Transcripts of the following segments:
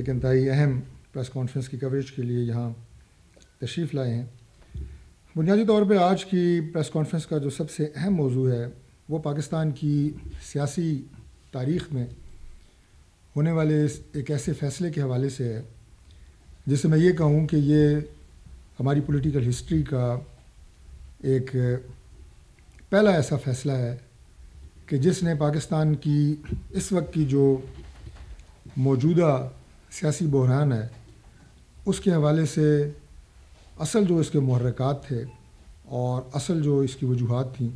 ایک انتہائی اہم پریس کانفرنس کی کوریج کے لیے یہاں تشریف لائے ہیں۔ بنیادی طور پہ آج کی پریس کانفرنس کا جو سب سے اہم موضوع ہے وہ پاکستان کی سیاسی تاریخ میں ہونے والے ایک ایسے فیصلے کے حوالے سے ہے جس سے میں یہ کہوں کہ یہ ہماری پولیٹیکل ہسٹری کا ایک پہلا ایسا فیصلہ ہے کہ جس نے پاکستان کی اس وقت کی جو موجودہ سیاسی بحران ہے اس کے حوالے سے اصل جو اس کے محرکات تھے اور اصل جو اس کی وجوہات تھیں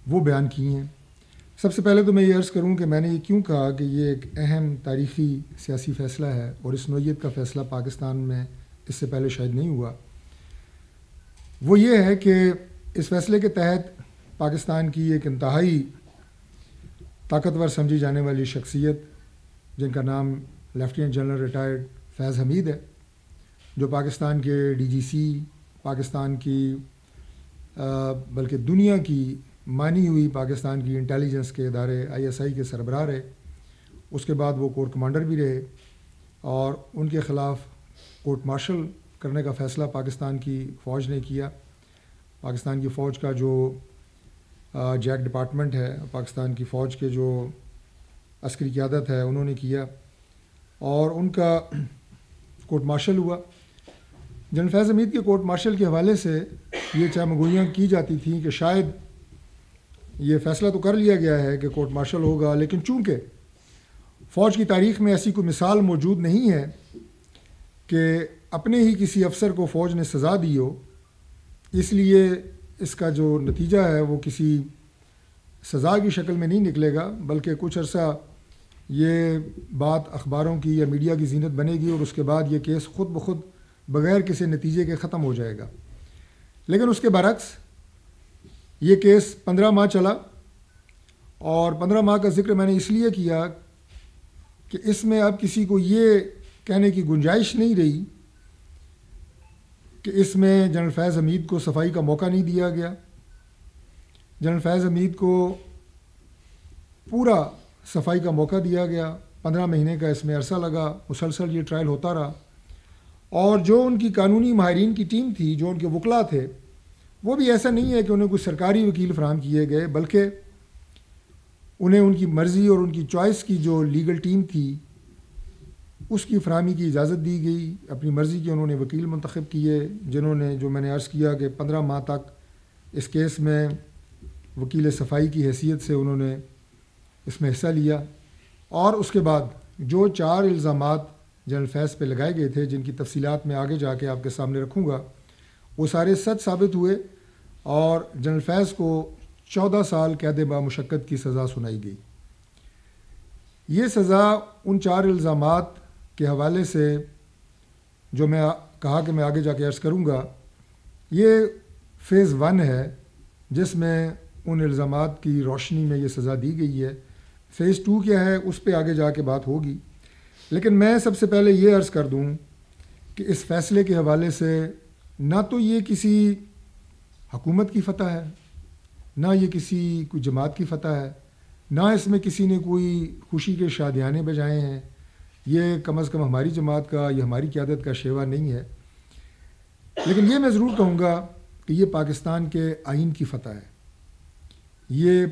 وہ بیان کی ہیں۔ سب سے پہلے تو میں یہ عرض کروں کہ میں نے یہ کیوں کہا کہ یہ ایک اہم تاریخی سیاسی فیصلہ ہے اور اس نوعیت کا فیصلہ پاکستان میں اس سے پہلے شاید نہیں ہوا۔ وہ یہ ہے کہ اس فیصلے کے تحت پاکستان کی ایک انتہائی طاقتور سمجھی جانے والی شخصیت جن کا نام لیفٹیننٹ جنرل ریٹائرڈ فیض حمید ہے، جو پاکستان کے ڈی جی سی، پاکستان کی بلکہ دنیا کی مانی ہوئی پاکستان کی انٹیلیجنس کے ادارے ISI کے سربراہ رہے، اس کے بعد وہ کورٹ کمانڈر بھی رہے اور ان کے خلاف کورٹ مارشل کرنے کا فیصلہ پاکستان کی فوج نے کیا۔ پاکستان کی فوج کا جو جیک ڈپارٹمنٹ ہے، پاکستان کی فوج کے جو عسکری قیادت ہے انہوں نے کیا اور ان کا کورٹ مارشل ہوا۔ جنرل فیض حمید کے کورٹ مارشل کے حوالے سے یہ چامگوئیاں کی جاتی تھیں کہ شاید یہ فیصلہ تو کر لیا گیا ہے کہ کورٹ مارشل ہوگا، لیکن چونکہ فوج کی تاریخ میں ایسی کوئی مثال موجود نہیں ہے کہ اپنے ہی کسی افسر کو فوج نے سزا دی ہو، اس لیے اس کا جو نتیجہ ہے وہ کسی سزا کی شکل میں نہیں نکلے گا، بلکہ کچھ عرصہ یہ بات اخباروں کی یا میڈیا کی زینت بنے گی اور اس کے بعد یہ کیس خود بخود بغیر کسی نتیجے کے ختم ہو جائے گا۔ لیکن اس کے برعکس یہ کیس 15 ماہ چلا اور 15 ماہ کا ذکر میں نے اس لیے کیا کہ اس میں اب کسی کو یہ کہنے کی گنجائش نہیں رہی کہ اس میں جنرل فیض حمید کو صفائی کا موقع نہیں دیا گیا۔ جنرل فیض حمید کو پورا صفائی کا موقع دیا گیا، 15 مہینے کا اس میں عرصہ لگا، مسلسل یہ ٹرائل ہوتا رہا اور جو ان کی قانونی ماہرین کی ٹیم تھی، جو ان کے وکلاء تھے، وہ بھی ایسا نہیں ہے کہ انہیں کوئی سرکاری وکیل فراہم کیے گئے، بلکہ انہیں ان کی مرضی اور ان کی چوائس کی جو لیگل ٹیم تھی اس کی فراہمی کی اجازت دی گئی۔ اپنی مرضی کے انہوں نے وکیل منتخب کیے جنہوں نے، جو میں نے عرض کیا کہ 15 ماہ تک اس کیس میں وکیل صفائی کی حیثیت سے انہوں نے اس میں حصہ لیا اور اس کے بعد جو 4 الزامات جنرل فیض پہ لگائے گئے تھے، جن کی تفصیلات میں آگے جا کے آپ کے سامنے رکھوں گا، وہ سارے سچ ثابت ہوئے اور جنرل فیض کو 14 سال قید بامشقت کی سزا سنائی گئی۔ یہ سزا ان 4 الزامات کے حوالے سے جو میں کہا کہ میں آگے جا کے عرض کروں گا، یہ فیز 1 ہے جس میں ان الزامات کی روشنی میں یہ سزا دی گئی ہے۔ فیز 2 کیا ہے اس پہ آگے جا کے بات ہوگی، لیکن میں سب سے پہلے یہ عرض کر دوں کہ اس فیصلے کے حوالے سے نہ تو یہ کسی حکومت کی فتح ہے، نہ یہ کوئی جماعت کی فتح ہے، نہ اس میں کسی نے کوئی خوشی کے شادیانے بجائے ہیں، یہ کم از کم ہماری جماعت کا یا ہماری قیادت کا شیوا نہیں ہے، لیکن یہ میں ضرور کہوں گا کہ یہ پاکستان کے آئین کی فتح ہے، یہ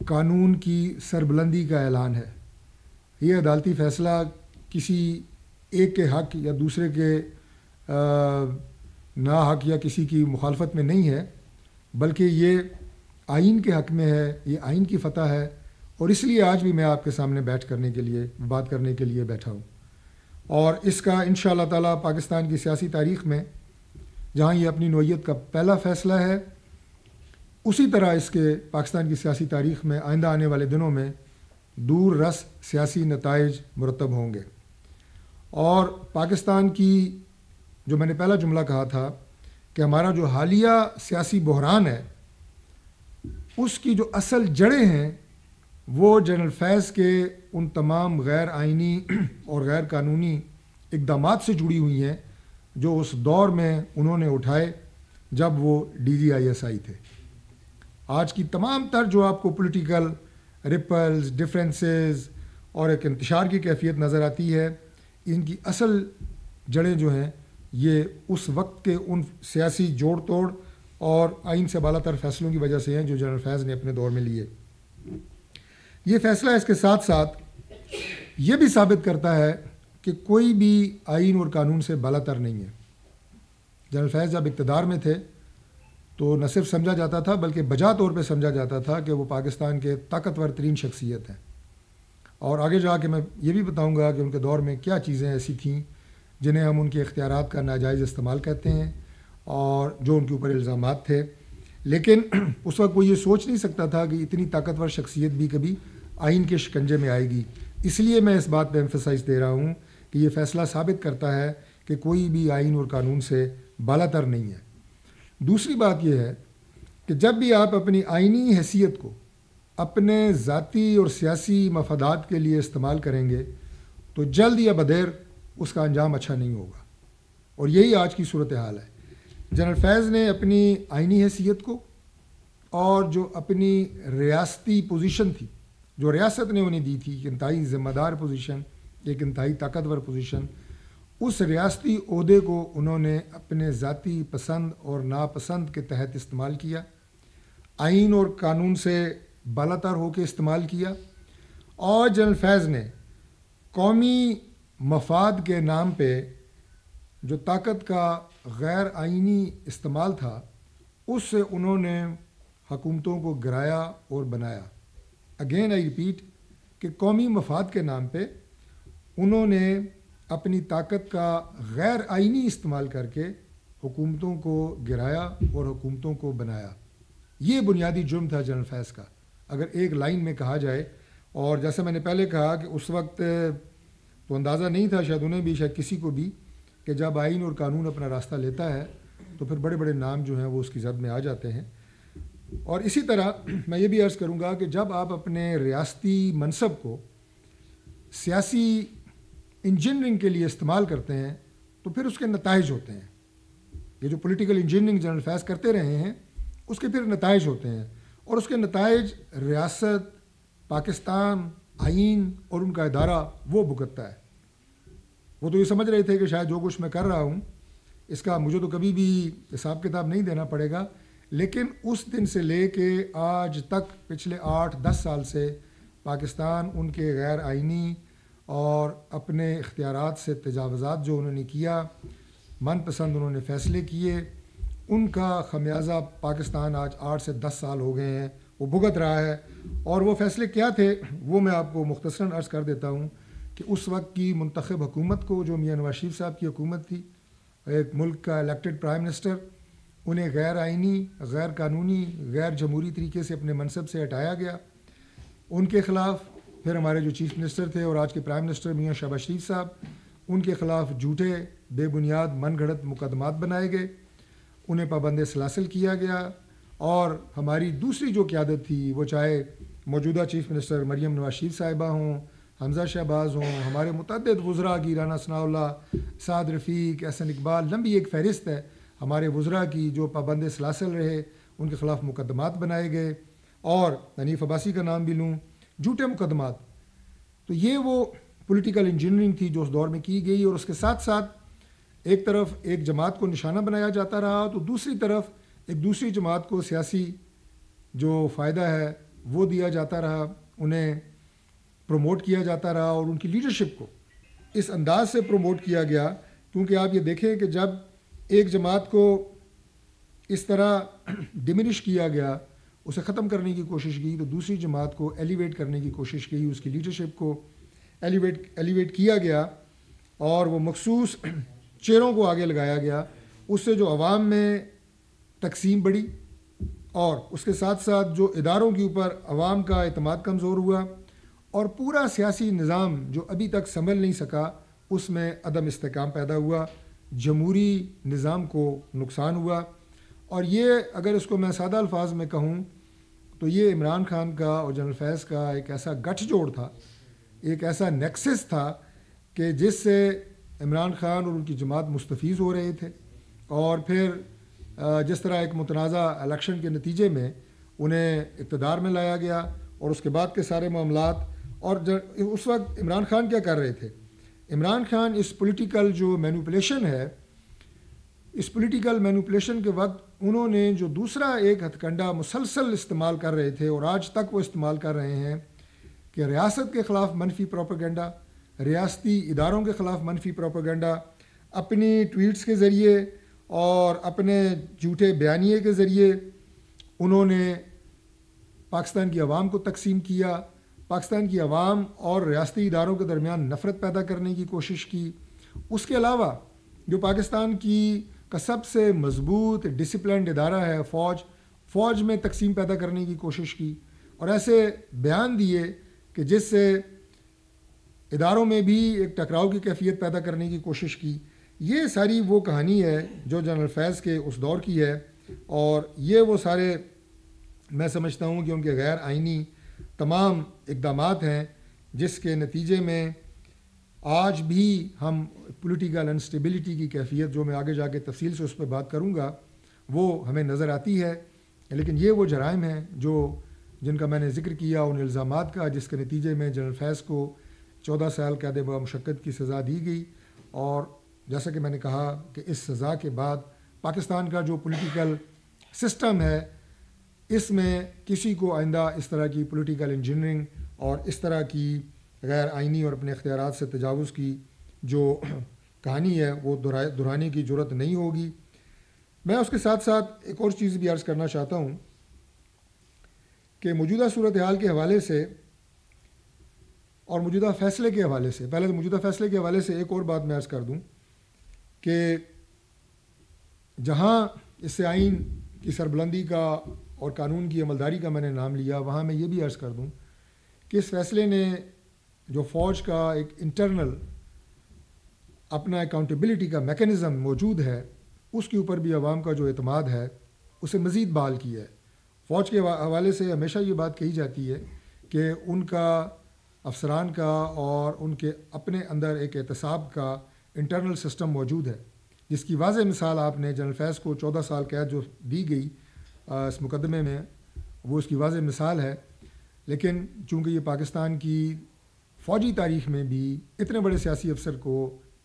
قانون کی سربلندی کا اعلان ہے۔ یہ عدالتی فیصلہ کسی ایک کے حق یا دوسرے کے نا حق یا کسی کی مخالفت میں نہیں ہے، بلکہ یہ آئین کے حق میں ہے، یہ آئین کی فتح ہے اور اس لیے آج بھی میں آپ کے سامنے بات کرنے کے لیے بیٹھا ہوں۔ اور اس کا انشاءاللہ تعالیٰ پاکستان کی سیاسی تاریخ میں جہاں یہ اپنی نوعیت کا پہلا فیصلہ ہے، اسی طرح اس کے پاکستان کی سیاسی تاریخ میں آئندہ آنے والے دنوں میں دور رس سیاسی نتائج مرتب ہوں گے۔ اور پاکستان کی جو میں نے پہلا جملہ کہا تھا کہ ہمارا جو حالیہ سیاسی بحران ہے اس کی جو اصل جڑیں ہیں وہ جنرل فیض کے ان تمام غیر آئینی اور غیر قانونی اقدامات سے جڑی ہوئی ہیں جو اس دور میں انہوں نے اٹھائے جب وہ DGISI تھے۔ آج کی تمام تر جو آپ کو پولیٹیکل ریپلز، ڈفرینسز اور ایک انتشار کی کیفیت نظر آتی ہے، ان کی اصل جڑیں جو ہیں یہ اس وقت کے ان سیاسی جوڑ توڑ اور آئین سے بالا تر فیصلوں کی وجہ سے ہیں جو جنرل فیض نے اپنے دور میں لیے۔ یہ فیصلہ اس کے ساتھ ساتھ یہ بھی ثابت کرتا ہے کہ کوئی بھی آئین اور قانون سے بالا تر نہیں ہے۔ جنرل فیض جب اقتدار میں تھے تو نہ صرف سمجھا جاتا تھا بلکہ بجا طور پہ سمجھا جاتا تھا کہ وہ پاکستان کے طاقتور ترین شخصیت ہیں، اور آگے جا کے میں یہ بھی بتاؤں گا کہ ان کے دور میں کیا چیزیں ایسی تھیں جنہیں ہم ان کے اختیارات کا ناجائز استعمال کہتے ہیں اور جو ان کے اوپر الزامات تھے، لیکن اس وقت وہ یہ سوچ نہیں سکتا تھا کہ اتنی طاقتور شخصیت بھی کبھی آئین کے شکنجے میں آئے گی۔ اس لیے میں اس بات پہ ایمفسائز دے رہا ہوں کہ یہ فیصلہ ثابت کرتا ہے کہ کوئی بھی آئین اور قانون سے بالا تر نہیں ہے۔ دوسری بات یہ ہے کہ جب بھی آپ اپنی آئینی حیثیت کو اپنے ذاتی اور سیاسی مفادات کے لیے استعمال کریں گے تو جلد یا بدیر اس کا انجام اچھا نہیں ہوگا، اور یہی آج کی صورتحال ہے۔ جنرل فیض نے اپنی آئینی حیثیت کو اور جو اپنی ریاستی پوزیشن تھی جو ریاست نے انہیں دی تھی، ایک انتہائی ذمہ دار پوزیشن، ایک انتہائی طاقتور پوزیشن، اس ریاستی عہدے کو انہوں نے اپنے ذاتی پسند اور ناپسند کے تحت استعمال کیا، آئین اور قانون سے بالا تر ہو کے استعمال کیا، اور جنرل فیض نے قومی مفاد کے نام پہ جو طاقت کا غیر آئینی استعمال تھا اس سے انہوں نے حکومتوں کو گرایا اور بنایا۔ اگین آئی ریپیٹ کہ قومی مفاد کے نام پہ انہوں نے اپنی طاقت کا غیر آئینی استعمال کر کے حکومتوں کو گرایا اور حکومتوں کو بنایا۔ یہ بنیادی جرم تھا جنرل فیض کا، اگر ایک لائن میں کہا جائے۔ اور جیسے میں نے پہلے کہا کہ اس وقت تو اندازہ نہیں تھا شاید انہیں بھی شاید کسی کو بھی کہ جب آئین اور قانون اپنا راستہ لیتا ہے تو پھر بڑے بڑے نام جو ہیں وہ اس کی زد میں آ جاتے ہیں۔ اور اسی طرح میں یہ بھی عرض کروں گا کہ جب آپ اپنے ریاستی منصب کو سیاسی انجینئرنگ کے لیے استعمال کرتے ہیں تو پھر اس کے نتائج ہوتے ہیں۔ یہ جو پولیٹیکل انجینئرنگ جنرل فیض کرتے رہے ہیں اس کے پھر نتائج ہوتے ہیں، اور اس کے نتائج ریاست، پاکستان، آئین اور ان کا ادارہ وہ بھگتتا ہے۔ وہ تو یہ سمجھ رہے تھے کہ شاید جو کچھ میں کر رہا ہوں اس کا مجھے تو کبھی بھی حساب کتاب نہیں دینا پڑے گا، لیکن اس دن سے لے کے آج تک پچھلے 8-10 سال سے پاکستان ان کے غیر آئینی اور اپنے اختیارات سے تجاوزات جو انہوں نے کیا، من پسند انہوں نے فیصلے کیے، ان کا خمیازہ پاکستان آج 8 سے 10 سال ہو گئے ہیں وہ بھگت رہا ہے۔ اور وہ فیصلے کیا تھے وہ میں آپ کو مختصراً عرض کر دیتا ہوں کہ اس وقت کی منتخب حکومت کو جو میاں نواز شریف صاحب کی حکومت تھی، ایک ملک کا الیکٹڈ پرائم منسٹر، انہیں غیر آئینی، غیر قانونی، غیر جمہوری طریقے سے اپنے منصب سے ہٹایا گیا۔ ان کے خلاف پھر ہمارے جو چیف منسٹر تھے اور آج کے پرائم منسٹر میاں شہباز شریف صاحب، ان کے خلاف جھوٹے بے بنیاد من گھڑت مقدمات بنائے گئے، انہیں پابند سلاسل کیا گیا، اور ہماری دوسری جو قیادت تھی وہ چاہے موجودہ چیف منسٹر مریم نواز شریف صاحبہ ہوں، حمزہ شہباز ہوں، ہمارے متعدد وزراء کی، رانا ثناء اللہ، سعد رفیق، احسن اقبال، لمبی ایک فہرست ہے ہمارے وزراء کی جو پابند سلاسل رہے، ان کے خلاف مقدمات بنائے گئے، اور حنیف عباسی کا نام بھی لوں، جھوٹے مقدمات۔ تو یہ وہ پولیٹیکل انجینئرنگ تھی جو اس دور میں کی گئی، اور اس کے ساتھ ساتھ ایک طرف ایک جماعت کو نشانہ بنایا جاتا رہا تو دوسری طرف ایک دوسری جماعت کو سیاسی جو فائدہ ہے وہ دیا جاتا رہا، انہیں پروموٹ کیا جاتا رہا، اور ان کی لیڈرشپ کو اس انداز سے پروموٹ کیا گیا کیونکہ آپ یہ دیکھیں کہ جب ایک جماعت کو اس طرح ڈمینش کیا گیا، اسے ختم کرنے کی کوشش کی، تو دوسری جماعت کو ایلیویٹ کرنے کی کوشش کی، اس کی لیڈرشپ کو ایلیویٹ کیا گیا، اور وہ مخصوص چہروں کو آگے لگایا گیا۔ اس سے جو عوام میں تقسیم بڑھی، اور اس کے ساتھ ساتھ جو اداروں کے اوپر عوام کا اعتماد کمزور ہوا، اور پورا سیاسی نظام جو ابھی تک سنبھل نہیں سکا اس میں عدم استحکام پیدا ہوا، جمہوری نظام کو نقصان ہوا۔ اور یہ اگر اس کو میں سادہ الفاظ میں کہوں تو یہ عمران خان کا اور جنرل فیض کا ایک ایسا گٹھ جوڑ تھا، ایک ایسا نیکسس تھا کہ جس سے عمران خان اور ان کی جماعت مستفیض ہو رہے تھے، اور پھر جس طرح ایک متنازع الیکشن کے نتیجے میں انہیں اقتدار میں لایا گیا، اور اس کے بعد کے سارے معاملات۔ اور اس وقت عمران خان کیا کر رہے تھے؟ عمران خان اس پولیٹیکل جو مینوپولیشن ہے، اس پولیٹیکل مینوپولیشن کے وقت انہوں نے جو دوسرا ایک ہتھ کنڈا مسلسل استعمال کر رہے تھے اور آج تک وہ استعمال کر رہے ہیں کہ ریاست کے خلاف منفی پروپیگنڈا، ریاستی اداروں کے خلاف منفی پروپیگنڈا، اپنی ٹویٹس کے ذریعے اور اپنے جھوٹے بیانیے کے ذریعے انہوں نے پاکستان کی عوام کو تقسیم کیا، پاکستان کی عوام اور ریاستی اداروں کے درمیان نفرت پیدا کرنے کی کوشش کی۔ اس کے علاوہ جو پاکستان کا سب سے مضبوط ڈسپلنڈ ادارہ ہے فوج میں تقسیم پیدا کرنے کی کوشش کی، اور ایسے بیان دیے کہ جس سے اداروں میں بھی ایک ٹکراؤ کی کیفیت پیدا کرنے کی کوشش کی۔ یہ ساری وہ کہانی ہے جو جنرل فیض کے اس دور کی ہے، اور یہ وہ سارے میں سمجھتا ہوں کہ ان کے غیر آئینی تمام اقدامات ہیں جس کے نتیجے میں آج بھی ہم پولیٹیکل انسٹیبلٹی کی کیفیت، جو میں آگے جا کے تفصیل سے اس پہ بات کروں گا، وہ ہمیں نظر آتی ہے۔ لیکن یہ وہ جرائم ہیں جن کا میں نے ذکر کیا، ان الزامات کا، جس کے نتیجے میں جنرل فیض کو 14 سال قید مشقت کی سزا دی گئی، اور جیسا کہ میں نے کہا کہ اس سزا کے بعد پاکستان کا جو پولیٹیکل سسٹم ہے، اس میں کسی کو آئندہ اس طرح کی پولیٹیکل انجینئرنگ اور اس طرح کی غیر آئینی اور اپنے اختیارات سے تجاوز کی جو کہانی ہے وہ دہرانے کی جرت نہیں ہوگی۔ میں اس کے ساتھ ساتھ ایک اور چیز بھی عرض کرنا چاہتا ہوں کہ موجودہ صورتحال کے حوالے سے اور موجودہ فیصلے کے حوالے سے، پہلے تو موجودہ فیصلے کے حوالے سے ایک اور بات میں عرض کر دوں کہ جہاں اس سے آئین کی سربلندی کا اور قانون کی عملداری کا میں نے نام لیا، وہاں میں یہ بھی عرض کر دوں کہ اس فیصلے نے جو فوج کا ایک انٹرنل اپنا اکاؤنٹیبلٹی کا میکینزم موجود ہے، اس کے اوپر بھی عوام کا جو اعتماد ہے اسے مزید بحال کیا ہے۔ فوج کے حوالے سے ہمیشہ یہ بات کہی جاتی ہے کہ ان کا افسران کا اور ان کے اپنے اندر ایک احتساب کا انٹرنل سسٹم موجود ہے، جس کی واضح مثال آپ نے جنرل فیض کو 14 سال قید جو دی گئی اس مقدمے میں، وہ اس کی واضح مثال ہے۔ لیکن چونکہ یہ پاکستان کی فوجی تاریخ میں بھی اتنے بڑے سیاسی افسر کو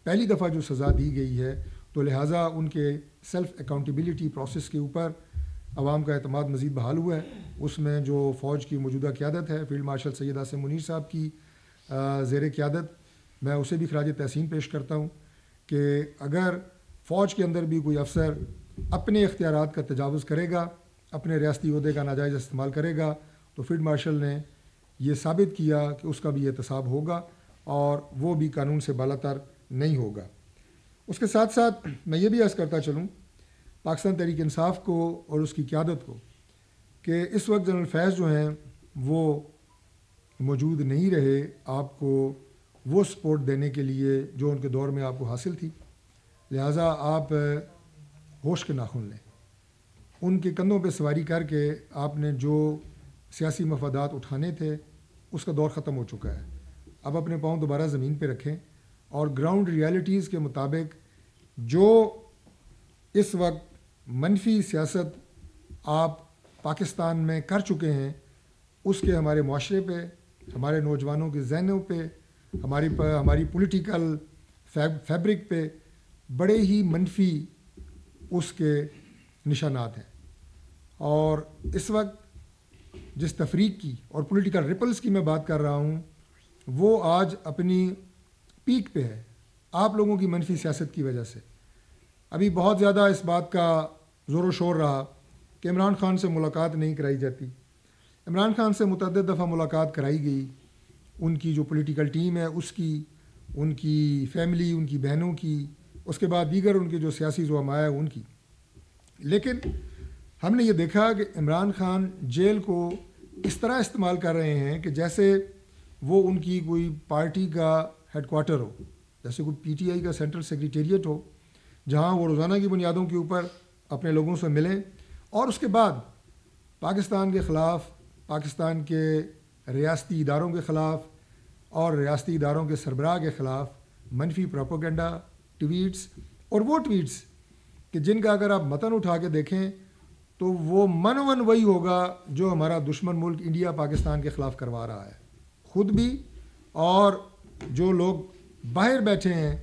پہلی دفعہ جو سزا دی گئی ہے، تو لہٰذا ان کے سیلف اکاؤنٹیبلٹی پروسیس کے اوپر عوام کا اعتماد مزید بحال ہوا ہے۔ اس میں جو فوج کی موجودہ قیادت ہے، فیلڈ مارشل سید عاصم منیر صاحب کی زیر قیادت، میں اسے بھی خراج تحسین پیش کرتا ہوں کہ اگر فوج کے اندر بھی کوئی افسر اپنے اختیارات کا تجاوز کرے گا، اپنے ریاستی عہدے کا ناجائز استعمال کرے گا، تو فیلڈ مارشل نے یہ ثابت کیا کہ اس کا بھی احتساب ہوگا اور وہ بھی قانون سے بالا تر نہیں ہوگا۔ اس کے ساتھ ساتھ میں یہ بھی عرض کرتا چلوں پاکستان تحریک انصاف کو اور اس کی قیادت کو کہ اس وقت جنرل فیض جو ہیں وہ موجود نہیں رہے آپ کو وہ سپورٹ دینے کے لیے جو ان کے دور میں آپ کو حاصل تھی، لہٰذا آپ ہوش کے ناخن لیں۔ ان کے کندھوں پہ سواری کر کے آپ نے جو سیاسی مفادات اٹھانے تھے اس کا دور ختم ہو چکا ہے۔ اب اپنے پاؤں دوبارہ زمین پہ رکھیں اور گراؤنڈ ریالٹیز کے مطابق جو اس وقت منفی سیاست آپ پاکستان میں کر چکے ہیں، اس کے ہمارے معاشرے پہ، ہمارے نوجوانوں کے ذہنوں پہ، ہماری پولیٹیکل فیبرک پہ بڑے ہی منفی اس کے نشانات ہیں۔ اور اس وقت جس تفریق کی اور پولیٹیکل ریپلز کی میں بات کر رہا ہوں، وہ آج اپنی پیک پہ ہے آپ لوگوں کی منفی سیاست کی وجہ سے۔ ابھی بہت زیادہ اس بات کا زور و شور رہا کہ عمران خان سے ملاقات نہیں کرائی جاتی۔ عمران خان سے متعدد دفعہ ملاقات کرائی گئی، ان کی جو پولیٹیکل ٹیم ہے اس کی، ان کی فیملی، ان کی بہنوں کی، اس کے بعد دیگر ان کے جو سیاسی زعماء ہیں ان کی۔ لیکن ہم نے یہ دیکھا کہ عمران خان جیل کو اس طرح استعمال کر رہے ہیں کہ جیسے وہ ان کی کوئی پارٹی کا ہیڈ کوارٹر ہو، جیسے کوئی پی ٹی آئی کا سینٹرل سیکریٹریٹ ہو، جہاں وہ روزانہ کی بنیادوں کے اوپر اپنے لوگوں سے ملیں اور اس کے بعد پاکستان کے خلاف، پاکستان کے ریاستی اداروں کے خلاف اور ریاستی اداروں کے سربراہ کے خلاف منفی پروپیگنڈا ٹویٹس، اور وہ ٹویٹس کہ جن کا اگر آپ متن اٹھا کے دیکھیں تو وہ منون وہی ہوگا جو ہمارا دشمن ملک انڈیا پاکستان کے خلاف کروا رہا ہے، خود بھی اور جو لوگ باہر بیٹھے ہیں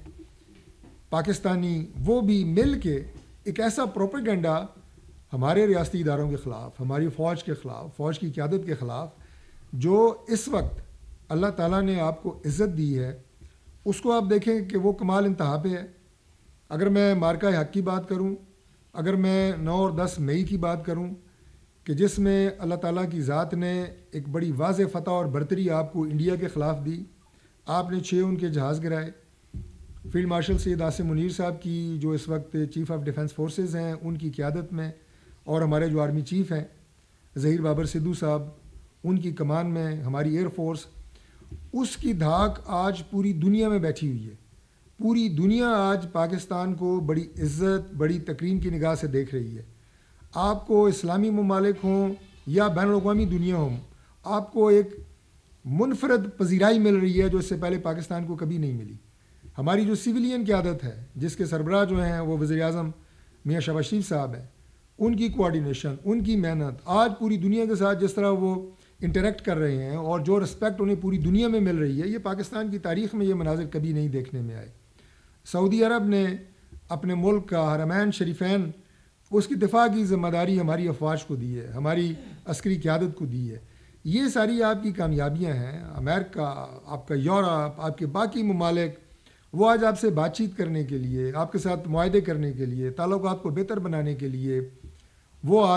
پاکستانی، وہ بھی مل کے ایک ایسا پروپیگنڈا ہمارے ریاستی اداروں کے خلاف، ہماری فوج کے خلاف، فوج کی قیادت کے خلاف، جو اس وقت اللہ تعالیٰ نے آپ کو عزت دی ہے، اس کو آپ دیکھیں کہ وہ کمال انتہا پہ ہے۔ اگر میں مارکہ حق کی بات کروں، اگر میں 9 اور 10 مئی کی بات کروں کہ جس میں اللہ تعالیٰ کی ذات نے ایک بڑی واضح فتح اور برتری آپ کو انڈیا کے خلاف دی، آپ نے 6 ان کے جہاز گرائے۔ فیلڈ مارشل سید عاصم منیر صاحب کی جو اس وقت چیف آف ڈیفنس فورسز ہیں، ان کی قیادت میں، اور ہمارے جو آرمی چیف ہیں ظہیر بابر سدھو صاحب، ان کی کمان میں ہماری ایئر فورس، اس کی دھاک آج پوری دنیا میں بیٹھی ہوئی ہے۔ پوری دنیا آج پاکستان کو بڑی عزت، بڑی تکریم کی نگاہ سے دیکھ رہی ہے۔ آپ کو اسلامی ممالک ہوں یا بین الاقوامی دنیا ہوں، آپ کو ایک منفرد پذیرائی مل رہی ہے جو اس سے پہلے پاکستان کو کبھی نہیں ملی۔ ہماری جو سویلین قیادت ہے، جس کے سربراہ جو ہیں وہ وزیر اعظم میاں شہباز شریف صاحب ہیں، ان کی کوآرڈینیشن، ان کی محنت، آج پوری دنیا کے ساتھ جس طرح وہ انٹریکٹ کر رہے ہیں اور جو رسپیکٹ انہیں پوری دنیا میں مل رہی ہے، یہ پاکستان کی تاریخ میں یہ مناظر کبھی نہیں دیکھنے میں آئے۔ سعودی عرب نے اپنے ملک کا حرمین شریفین، اس کی دفاع کی ذمہ داری ہماری افواج کو دی ہے، ہماری عسکری قیادت کو دی ہے۔ یہ ساری آپ کی کامیابیاں ہیں۔ امریکہ، آپ کا یورپ، آپ کے باقی ممالک، وہ آج آپ سے بات چیت کرنے کے لیے، آپ کے ساتھ معاہدے کرنے کے لیے، تعلقات کو بہتر بنانے کے لیے وہ